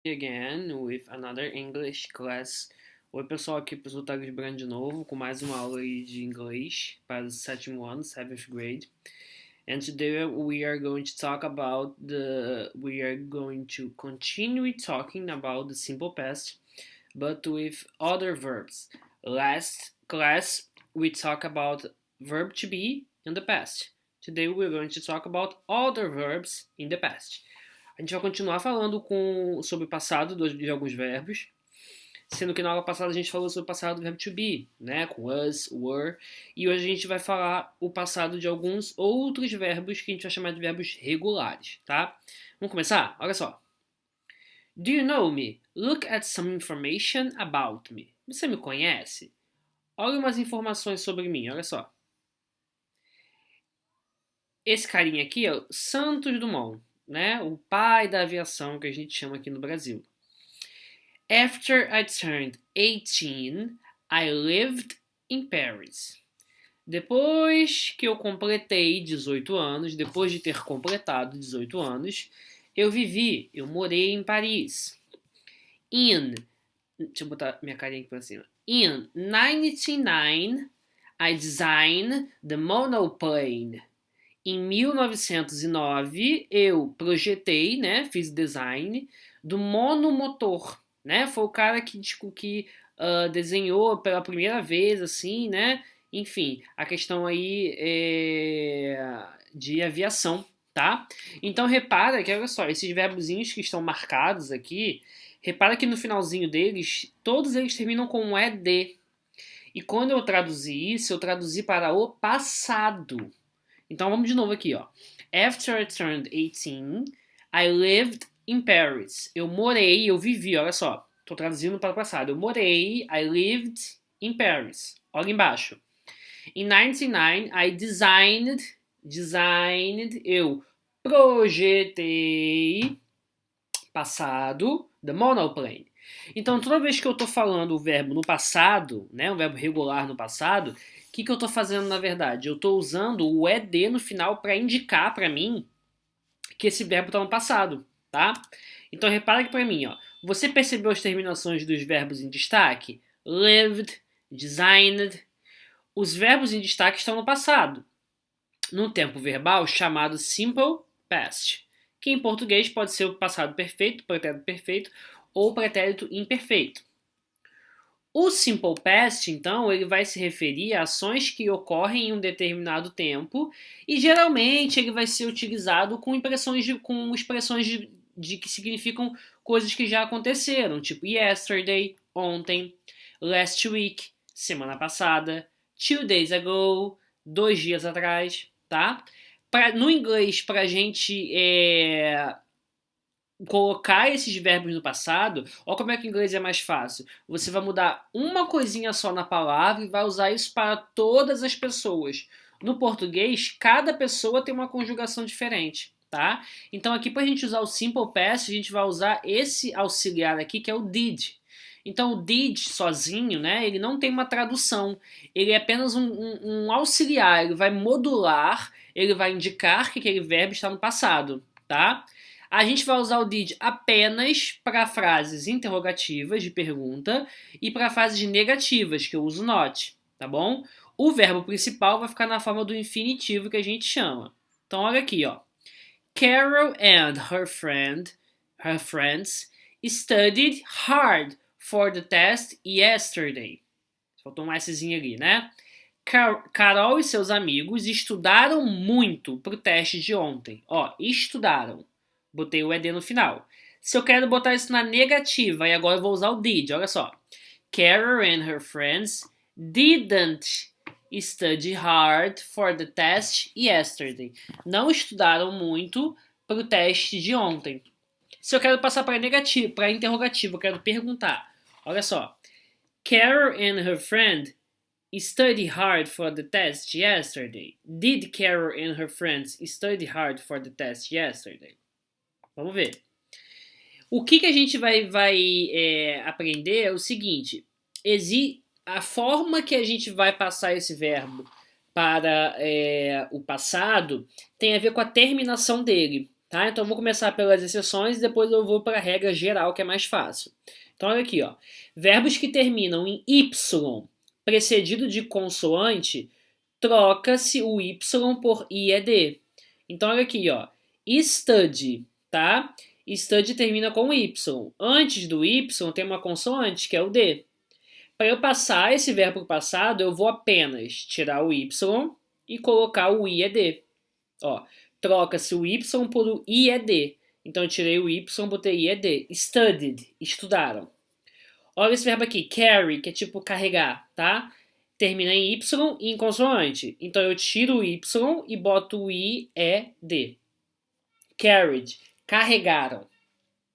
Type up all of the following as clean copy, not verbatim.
Again with another English class. Oi pessoal, aqui é o professor Thales Brand de novo com mais uma aula aí de inglês para o sétimo ano, 7th grade. And today we are going to talk about we are going to continue talking about the simple past, but with other verbs. Last class we talked about verb to be in the past. Today we're going to talk about other verbs in the past. A gente vai continuar falando sobre o passado de alguns verbos, sendo que na aula passada a gente falou sobre o passado do verbo to be, né, com was, were, e hoje a gente vai falar o passado de alguns outros verbos que a gente vai chamar de verbos regulares, tá? Vamos começar? Olha só. Do you know me? Look at some information about me. Você me conhece? Olha umas informações sobre mim, olha só. Esse carinha aqui é o Santos Dumont, né? O pai da aviação que a gente chama aqui no Brasil. After I turned 18, I lived in Paris. Depois que eu completei 18 anos, depois de ter completado 18 anos, eu morei em Paris. Deixa eu botar minha carinha aqui pra cima. In 1999, I designed the monoplane. Em 1909, eu projetei, né, fiz design do monomotor, né? Foi o cara que desenhou pela primeira vez, assim, né? Enfim, a questão aí de aviação, tá? Então repara que, olha só, esses verbozinhos que estão marcados aqui, repara que no finalzinho deles, todos eles terminam com um ED. E quando eu traduzi isso, eu traduzi para o passado. Então vamos de novo aqui, ó. After I turned 18, I lived in Paris. Eu vivi, olha só. Tô traduzindo para o passado. Eu morei, I lived in Paris. Olha embaixo. In 1999, I eu projetei, passado, the monoplane. Então, toda vez que eu tô falando o verbo no passado, né, um verbo regular no passado, o que eu estou fazendo na verdade? Eu estou usando o ED no final para indicar para mim que esse verbo está no passado, tá? Então repara que para mim, ó, você percebeu as terminações dos verbos em destaque? Lived, designed. Os verbos em destaque estão no passado, no tempo verbal chamado simple past, que em português pode ser o passado perfeito, pretérito perfeito ou pretérito imperfeito. O simple past, então, ele vai se referir a ações que ocorrem em um determinado tempo e geralmente ele vai ser utilizado com expressões de que significam coisas que já aconteceram, tipo yesterday, ontem, last week, semana passada, 2 days ago, 2 dias atrás, tá? No inglês, para a gente colocar esses verbos no passado, olha como é que o inglês é mais fácil. Você vai mudar uma coisinha só na palavra e vai usar isso para todas as pessoas. No português, cada pessoa tem uma conjugação diferente, tá? Então aqui para a gente usar o simple past, a gente vai usar esse auxiliar aqui que é o did. Então o did sozinho, né, ele não tem uma tradução. Ele é apenas um auxiliar, ele vai modular, ele vai indicar que aquele verbo está no passado, tá? A gente vai usar o did apenas para frases interrogativas de pergunta e para frases negativas, que eu uso not, tá bom? O verbo principal vai ficar na forma do infinitivo que a gente chama. Então olha aqui, ó. Carol and her friends studied hard for the test yesterday. Faltou um Szinho ali, né? Carol e seus amigos estudaram muito pro teste de ontem. Ó, estudaram. Botei o ED no final. Se eu quero botar isso na negativa, e agora eu vou usar o did, olha só. Carol and her friends didn't study hard for the test yesterday. Não estudaram muito para o teste de ontem. Se eu quero passar para negativo, para interrogativo, eu quero perguntar. Olha só. Carol and her friend study hard for the test yesterday. Did Carol and her friends study hard for the test yesterday? Vamos ver. O que a gente vai aprender é o seguinte: a forma que a gente vai passar esse verbo para o passado tem a ver com a terminação dele. Tá? Então eu vou começar pelas exceções e depois eu vou para a regra geral, que é mais fácil. Então olha aqui, ó. Verbos que terminam em Y precedido de consoante, troca-se o Y por IED. Então olha aqui, ó. Study, tá? Study termina com Y. Antes do Y tem uma consoante, que é o D. Para eu passar esse verbo para o passado, eu vou apenas tirar o Y e colocar o IED. Ó, troca-se o Y por o IED. Então eu tirei o Y, botei IED. Studied, estudaram. Olha esse verbo aqui, carry, que é tipo carregar, tá? Termina em Y e em consoante. Então eu tiro o Y e boto o IED. Carried, carregaram,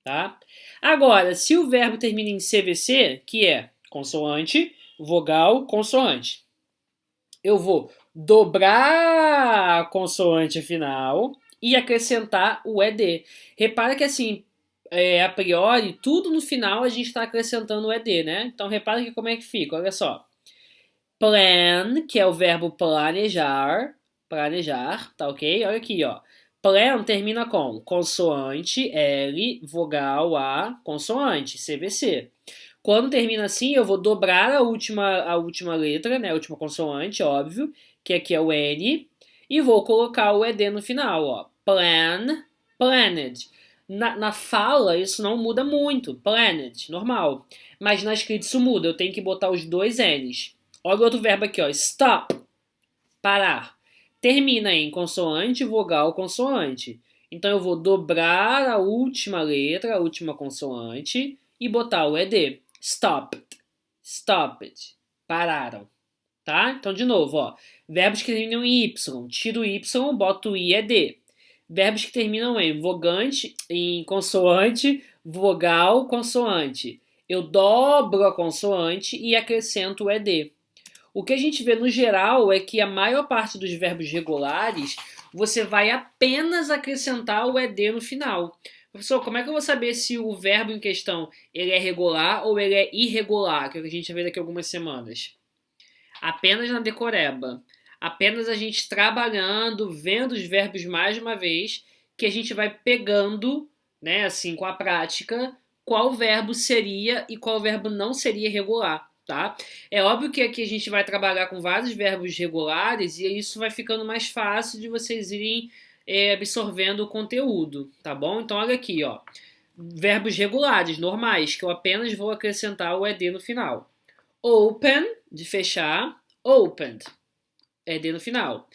tá? Agora, se o verbo termina em CVC, que é consoante, vogal, consoante, eu vou dobrar a consoante final e acrescentar o ED. Repara que assim, a priori, tudo no final a gente está acrescentando o ED, né? Então repara que como é que fica, olha só. Plan, que é o verbo planejar, tá ok? Olha aqui, ó. Plan termina com consoante, L, vogal A, consoante, CVC. Quando termina assim, eu vou dobrar a última letra, né? A última consoante, óbvio, que aqui é o N, e vou colocar o ED no final, ó. Plan, planned. Na fala, isso não muda muito, planned, normal. Mas na escrita isso muda, eu tenho que botar os dois N's. Olha o outro verbo aqui, ó. Stop, parar. Termina em consoante, vogal, consoante. Então eu vou dobrar a última letra, a última consoante, e botar o ED. Stopped, stopped, pararam. Tá? Então de novo, ó. Verbos que terminam em Y, tiro o Y, boto o IED. Verbos que terminam em vogante, em consoante, vogal, consoante. Eu dobro a consoante e acrescento o ED. O que a gente vê no geral é que a maior parte dos verbos regulares você vai apenas acrescentar o ED no final. Professor, como é que eu vou saber se o verbo em questão ele é regular ou ele é irregular? Que é o que a gente vai ver daqui a algumas semanas. Apenas na decoreba. Apenas a gente trabalhando, vendo os verbos mais uma vez, que a gente vai pegando, né, assim, com a prática, qual verbo seria e qual verbo não seria regular. Tá? É óbvio que aqui a gente vai trabalhar com vários verbos regulares e isso vai ficando mais fácil de vocês irem absorvendo o conteúdo, tá bom? Então olha aqui, ó, verbos regulares, normais, que eu apenas vou acrescentar o ED no final. Open, de fechar, opened, ED no final.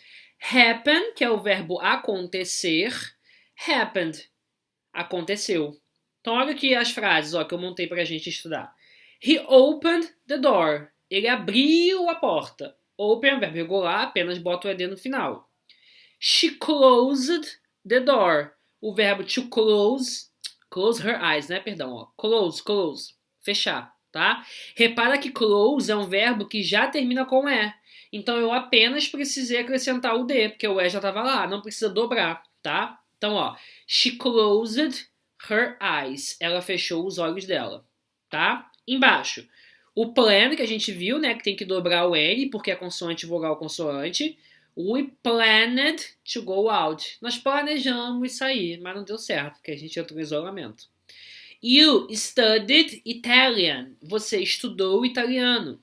Happen, que é o verbo acontecer, happened, aconteceu. Então olha aqui as frases, ó, que eu montei pra gente estudar. He opened the door. Ele abriu a porta. Open é um verbo regular, apenas bota o ED no final. She closed the door. O verbo to close her eyes, né? Perdão, ó. Close, fechar, tá? Repara que close é um verbo que já termina com E. Então eu apenas precisei acrescentar o D, porque o E já estava lá, não precisa dobrar, tá? Então, ó, she closed her eyes. Ela fechou os olhos dela, tá? Embaixo, o plan que a gente viu, né, que tem que dobrar o N, porque é consoante, vogal, consoante. We planned to go out. Nós planejamos sair, mas não deu certo, porque a gente entrou em isolamento. You studied Italian. Você estudou italiano.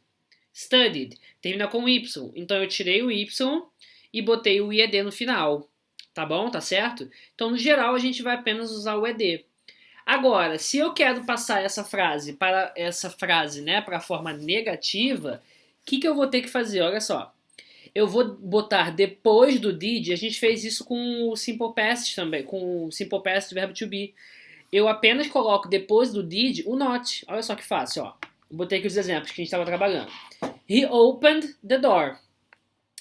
Studied. Termina com Y. Então eu tirei o Y e botei o IED no final. Tá bom? Tá certo? Então, no geral, a gente vai apenas usar o ED. Agora, se eu quero passar essa frase para né, para a forma negativa, o que eu vou ter que fazer? Olha só. Eu vou botar depois do did, a gente fez isso com o simple past também, com o simple past do verbo to be. Eu apenas coloco depois do did o not. Olha só que fácil, ó. Botei aqui os exemplos que a gente estava trabalhando. He opened the door.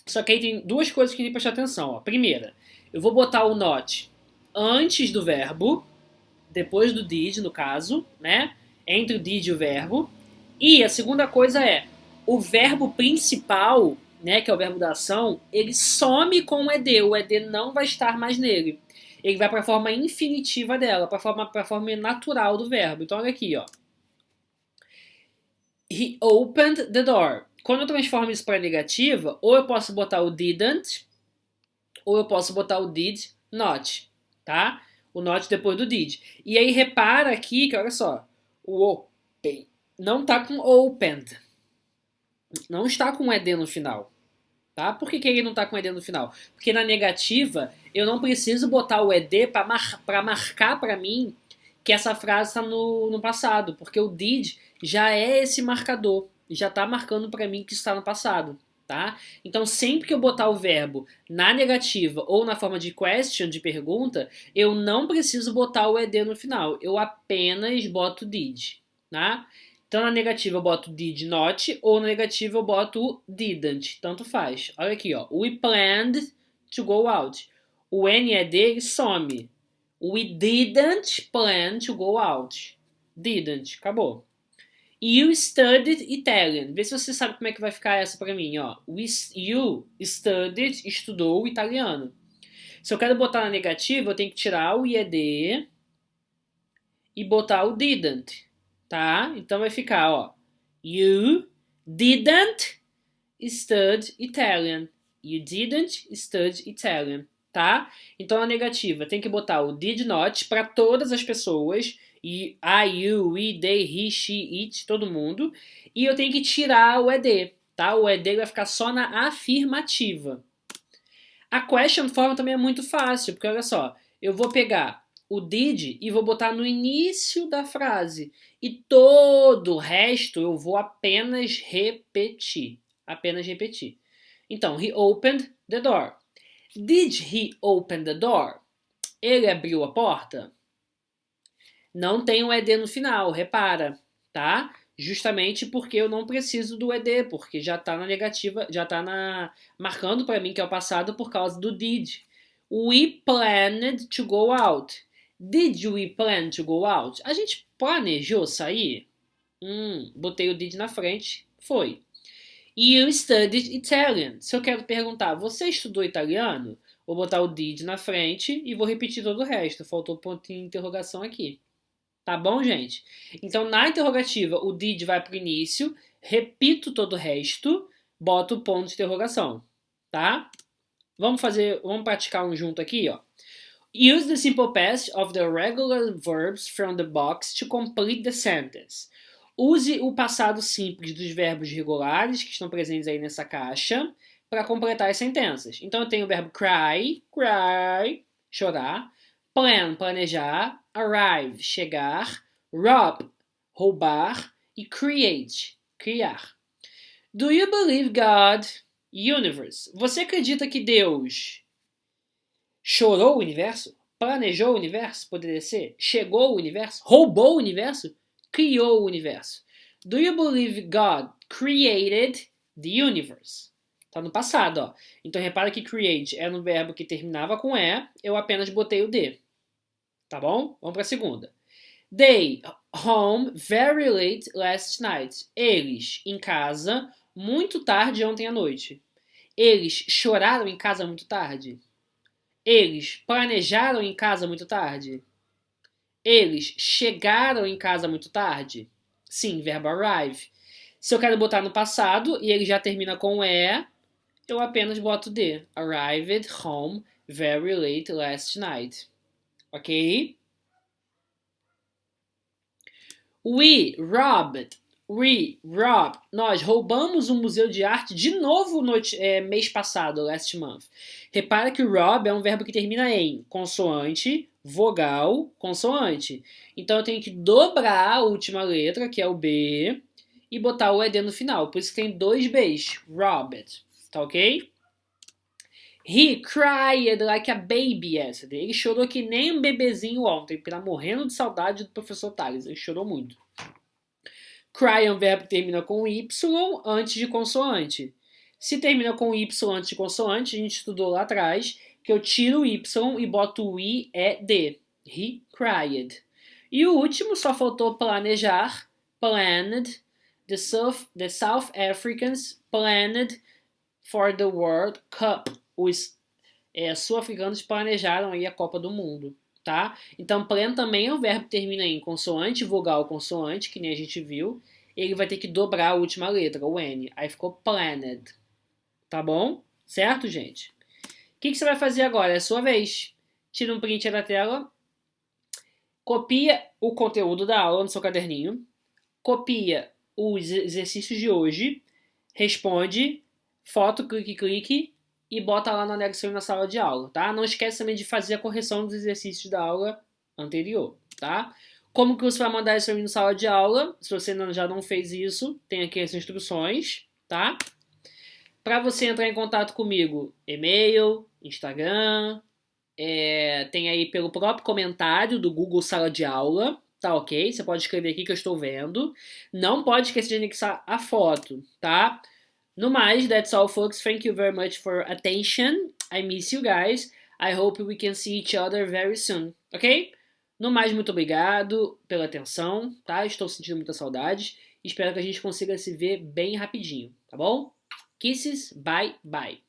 Só que aí tem duas coisas que tem que prestar atenção, ó. Primeira, eu vou botar o not antes do verbo, depois do did, no caso, né? Entre o did e o verbo. E a segunda coisa é, o verbo principal, né, que é o verbo da ação, ele some com o ED. O ED não vai estar mais nele. Ele vai para a forma infinitiva dela, para a forma natural do verbo. Então, olha aqui, ó. He opened the door. Quando eu transformo isso para negativa, ou eu posso botar o didn't, ou eu posso botar o did not, tá? O not depois do did. E aí repara aqui que, olha só, o open não está com opened. Não está com ed no final. Tá? Por que ele não está com ed no final? Porque na negativa eu não preciso botar o ed para marcar para mim que essa frase está no passado. Porque o did já é esse marcador. Já está marcando para mim que está no passado. Tá? Então, sempre que eu botar o verbo na negativa ou na forma de question, de pergunta, eu não preciso botar o ed no final. Eu apenas boto did. Tá? Então, na negativa eu boto did not ou na negativa eu boto didn't. Tanto faz. Olha aqui, ó. We planned to go out. O NED ele some. We didn't plan to go out. Didn't. Acabou. You studied Italian. Vê se você sabe como é que vai ficar essa pra mim, ó. You studied, estudou italiano. Se eu quero botar na negativa, eu tenho que tirar o IED e botar o didn't, tá? Então vai ficar, ó. You didn't study Italian. You didn't study Italian, tá? Então na negativa tem que botar o did not para todas as pessoas. E I, you, we, they, he, she, it, todo mundo. E eu tenho que tirar o ED, tá? O ED vai ficar só na afirmativa. A question form também é muito fácil, porque olha só, eu vou pegar o did e vou botar no início da frase. E todo o resto eu vou apenas repetir. Apenas repetir. Então, he opened the door. Did he open the door? Ele abriu a porta? Não tem um ED no final, repara, tá? Justamente porque eu não preciso do ED, porque já está na negativa, já está marcando para mim que é o passado por causa do did. We planned to go out. Did we plan to go out? A gente planejou sair? Botei o did na frente, foi. You studied Italian. Se eu quero perguntar, você estudou italiano? Vou botar o did na frente e vou repetir todo o resto. Faltou o pontinho de interrogação aqui. Tá bom, gente? Então, na interrogativa, o did vai para o início, repito todo o resto, boto o ponto de interrogação, tá? Vamos praticar um junto aqui, ó. Use the simple past of the regular verbs from the box to complete the sentence. Use o passado simples dos verbos regulares que estão presentes aí nessa caixa para completar as sentenças. Então, eu tenho o verbo cry, chorar, plan, planejar, arrive, chegar, rob, roubar e create, criar. Do you believe God, universe? Você acredita que Deus chorou o universo? Planejou o universo? Poderia ser? Chegou o universo? Roubou o universo? Criou o universo. Do you believe God created the universe? Tá no passado, ó. Então repara que create era um verbo que terminava com E, eu apenas botei o D. Tá bom? Vamos para a segunda. They home very late last night. Eles em casa muito tarde ontem à noite. Eles choraram em casa muito tarde. Eles planejaram em casa muito tarde. Eles chegaram em casa muito tarde. Sim, verbo arrive. Se eu quero botar no passado e ele já termina com E, eu apenas boto D. Arrived home very late last night. Ok? We robbed. Nós roubamos um museu de arte de novo mês passado, last month. Repara que rob é um verbo que termina em consoante, vogal, consoante. Então eu tenho que dobrar a última letra, que é o B, e botar o ED no final. Por isso que tem dois Bs. Robbed. Tá ok? He cried like a baby yesterday. Ele chorou que nem um bebezinho ontem, porque tá morrendo de saudade do professor Tales. Ele chorou muito. Cry é um verbo que termina com Y antes de consoante. Se termina com Y antes de consoante, a gente estudou lá atrás que eu tiro o Y e boto o I, E, D. He cried. E o último só faltou planejar. Planned. The South Africans planned for the World Cup. Os sul-africanos planejaram aí a Copa do Mundo, tá? Então, plan também é um verbo que termina em consoante, vogal, consoante, que nem a gente viu. Ele vai ter que dobrar a última letra, o N. Aí ficou planned. Tá bom? Certo, gente? O que você vai fazer agora? É a sua vez. Tira um print da tela Copia o conteúdo da aula no seu caderninho, copia os exercícios de hoje, responde, foto, clique e bota lá no anexo na sala de aula, tá? Não esquece também de fazer a correção dos exercícios da aula anterior, tá? Como que você vai mandar isso na sala de aula? Se você já não fez isso, tem aqui as instruções, tá? Para você entrar em contato comigo, e-mail, Instagram, tem aí pelo próprio comentário do Google Sala de Aula, tá ok? Você pode escrever aqui que eu estou vendo. Não pode esquecer de anexar a foto, tá? No mais, that's all, folks. Thank you very much for attention. I miss you guys. I hope we can see each other very soon, ok? No mais, muito obrigado pela atenção, tá? Estou sentindo muita saudade. Espero que a gente consiga se ver bem rapidinho, tá bom? Kisses, bye, bye.